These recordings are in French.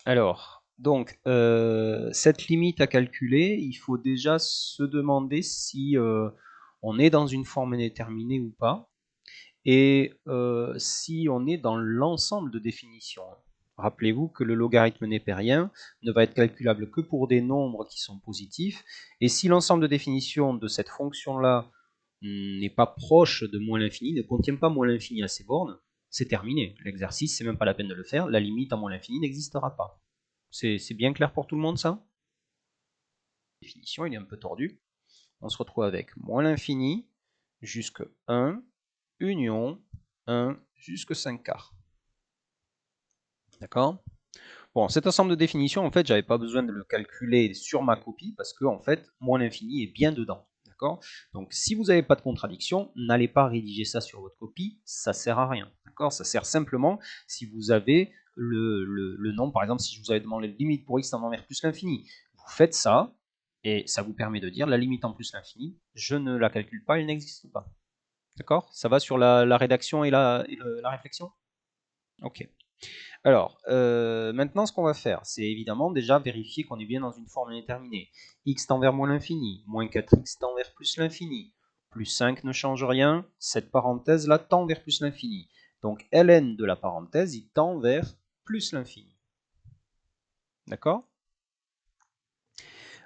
Alors, donc, cette limite à calculer, il faut déjà se demander si on est dans une forme indéterminée ou pas, et si on est dans l'ensemble de définitions. Rappelez-vous que le logarithme népérien ne va être calculable que pour des nombres qui sont positifs, et si l'ensemble de définition de cette fonction-là n'est pas proche de moins l'infini, ne contient pas moins l'infini à ses bornes, c'est terminé. L'exercice, c'est même pas la peine de le faire, la limite à moins l'infini n'existera pas. C'est bien clair pour tout le monde, ça? La définition, il est un peu tordu. On se retrouve avec moins l'infini jusque 1, union 1 jusque 5 quarts. D'accord? Bon, cet ensemble de définitions, en fait, j'avais pas besoin de le calculer sur ma copie parce que, en fait, moins l'infini est bien dedans. D'accord? Donc, si vous n'avez pas de contradiction, n'allez pas rédiger ça sur votre copie, ça sert à rien. D'accord? Ça sert simplement si vous avez le nombre, par exemple, si je vous avais demandé la limite pour x tendant vers plus l'infini, vous faites ça, et ça vous permet de dire la limite en plus l'infini, je ne la calcule pas, elle n'existe pas. D'accord? Ça va sur la rédaction et la réflexion? Ok. Alors, maintenant, ce qu'on va faire, c'est évidemment déjà vérifier qu'on est bien dans une forme indéterminée. X tend vers moins l'infini, moins 4x tend vers plus l'infini, plus 5 ne change rien, cette parenthèse-là tend vers plus l'infini. Donc, ln de la parenthèse, il tend vers plus l'infini. D'accord?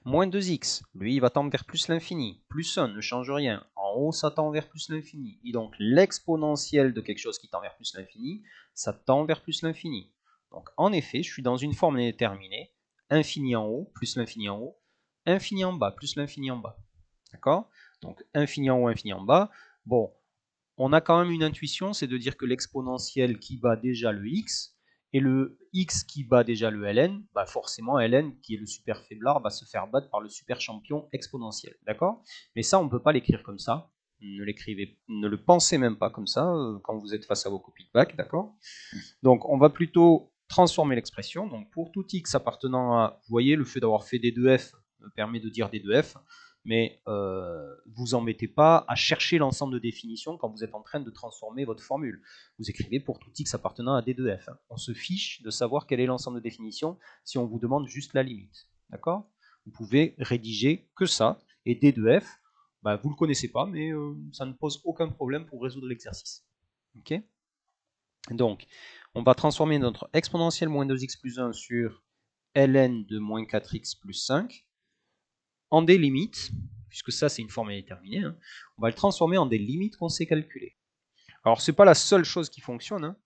Moins 2x, lui, il va tendre vers plus l'infini. Plus 1 ne change rien. En haut, ça tend vers plus l'infini. Et donc, l'exponentielle de quelque chose qui tend vers plus l'infini, ça tend vers plus l'infini. Donc, en effet, je suis dans une forme indéterminée. Infini en haut, plus l'infini en haut. Infini en bas, plus l'infini en bas. D'accord? Donc, infini en haut, infini en bas. Bon, on a quand même une intuition, c'est de dire que l'exponentielle qui bat déjà le x, et le x qui bat déjà le ln, bah forcément ln, qui est le super faiblard, va se faire battre par le super champion exponentiel. D'accord? Mais ça, on ne peut pas l'écrire comme ça. Ne l'écrivez, ne le pensez même pas comme ça quand vous êtes face à vos copies de bac. D'accord? Donc, on va plutôt transformer l'expression. Donc, pour tout x appartenant à, vous voyez, le fait d'avoir fait d2f me permet de dire d2f, mais vous embêtez pas à chercher l'ensemble de définitions quand vous êtes en train de transformer votre formule. Vous écrivez pour tout x appartenant à d2f. On se fiche de savoir quel est l'ensemble de définitions si on vous demande juste la limite. D'accord? Vous pouvez rédiger que ça, et d2f, bah, vous ne le connaissez pas, mais ça ne pose aucun problème pour résoudre l'exercice. Ok? Donc, on va transformer notre exponentielle moins 2x plus 1 sur ln de moins 4x plus 5 en des limites, puisque ça c'est une forme indéterminée, hein, on va le transformer en des limites qu'on sait calculer. Alors, ce n'est pas la seule chose qui fonctionne, hein,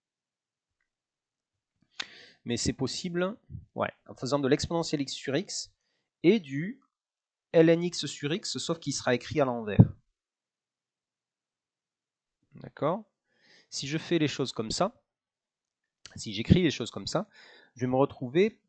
mais c'est possible ouais, en faisant de l'exponentielle x sur x et du lnx sur x, sauf qu'il sera écrit à l'envers. D'accord? Si je fais les choses comme ça, si j'écris les choses comme ça, je vais me retrouver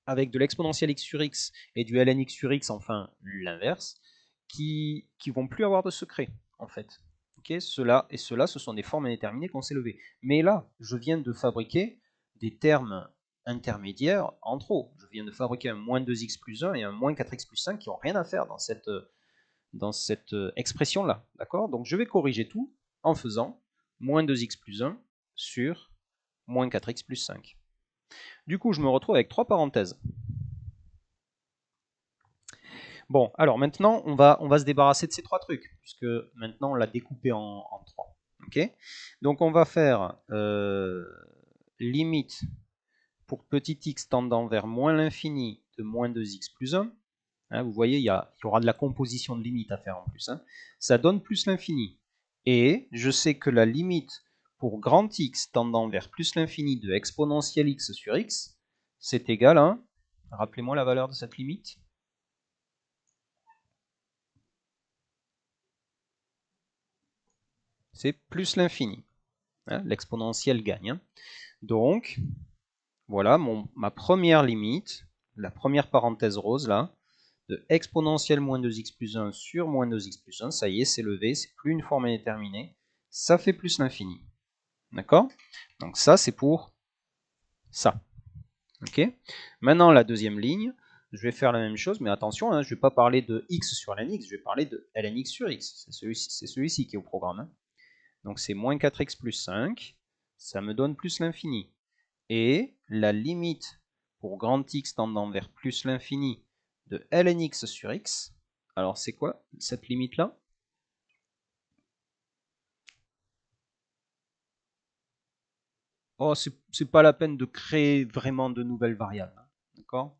avec de l'exponentielle x sur x et du ln x sur x, enfin l'inverse, qui vont plus avoir de secret, en fait. Okay, cela et cela, ce sont des formes indéterminées qu'on sait lever. Mais là, je viens de fabriquer des termes intermédiaires en trop. Je viens de fabriquer un moins 2x plus 1 et un moins 4x plus 5 qui n'ont rien à faire dans cette expression-là. D'accord? Donc je vais corriger tout en faisant moins 2x plus 1 sur moins 4x plus 5. Du coup, je me retrouve avec trois parenthèses. Bon, alors maintenant, on va se débarrasser de ces trois trucs, puisque maintenant, on l'a découpé en trois. Okay, donc, on va faire limite pour petit x tendant vers moins l'infini de moins 2x plus 1. Hein, vous voyez, il y aura de la composition de limites à faire en plus. Hein. Ça donne plus l'infini. Et je sais que la limite pour grand x tendant vers plus l'infini de exponentielle x sur x, c'est égal à, rappelez-moi la valeur de cette limite, c'est plus l'infini. Hein, l'exponentielle gagne. Hein. Donc, voilà ma première limite, la première parenthèse rose là, de exponentielle moins 2x plus 1 sur moins 2x plus 1, ça y est, c'est levé, c'est plus une forme indéterminée, ça fait plus l'infini. D'accord? Donc ça, c'est pour ça. Ok? Maintenant, la deuxième ligne, je vais faire la même chose, mais attention, hein, je ne vais pas parler de x sur lnx, je vais parler de lnx sur x. C'est celui-ci qui est au programme. Hein. Donc c'est moins 4x plus 5, ça me donne plus l'infini. Et la limite pour grand X tendant vers plus l'infini de ln x sur x. Alors c'est quoi cette limite-là? Oh, c'est pas la peine de créer vraiment de nouvelles variables. D'accord?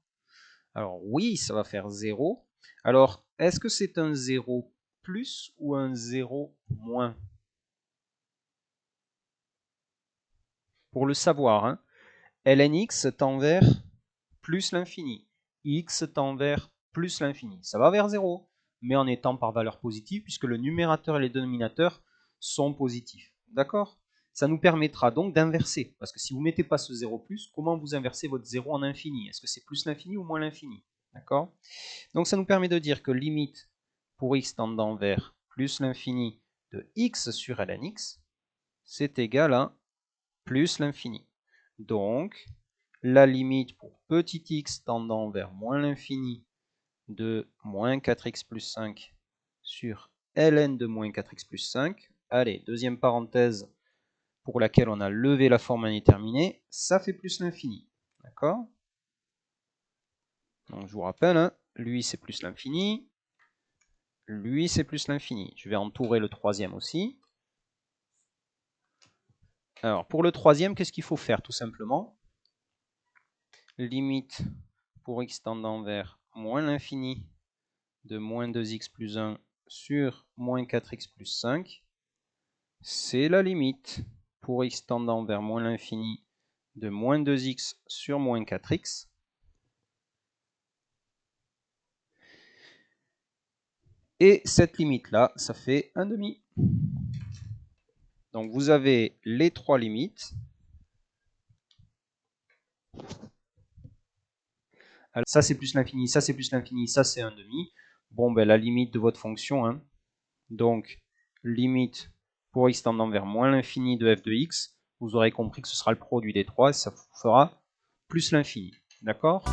Alors oui, ça va faire 0. Alors, est-ce que c'est un 0 plus ou un 0 moins? Pour le savoir, hein, ln x tend vers plus l'infini. X tend vers plus l'infini. Ça va vers 0, mais en étant par valeur positive, puisque le numérateur et le dénominateur sont positifs. D'accord? Ça nous permettra donc d'inverser, parce que si vous ne mettez pas ce 0 plus, comment vous inversez votre 0 en infini? Est-ce que c'est plus l'infini ou moins l'infini? D'accord? Donc ça nous permet de dire que limite pour x tendant vers plus l'infini de x sur ln x, c'est égal à plus l'infini. Donc, la limite pour petit x tendant vers moins l'infini de moins 4x plus 5 sur ln de moins 4x plus 5. Allez, deuxième parenthèse pour laquelle on a levé la forme indéterminée, ça fait plus l'infini. D'accord? Donc je vous rappelle, hein, lui c'est plus l'infini, lui c'est plus l'infini. Je vais entourer le troisième aussi. Alors pour le troisième, qu'est-ce qu'il faut faire tout simplement? Limite pour x tendant vers moins l'infini de moins 2x plus 1 sur moins 4x plus 5, c'est la limite pour x tendant vers moins l'infini de moins 2x sur moins 4x. Et cette limite-là, ça fait 1/2. Donc vous avez les trois limites. Alors, ça c'est plus l'infini, ça c'est plus l'infini, ça c'est 1/2. Bon, ben la limite de votre fonction, hein. Donc limite pour x tendant vers moins l'infini de f de x, vous aurez compris que ce sera le produit des trois, et ça vous fera plus l'infini. D'accord ?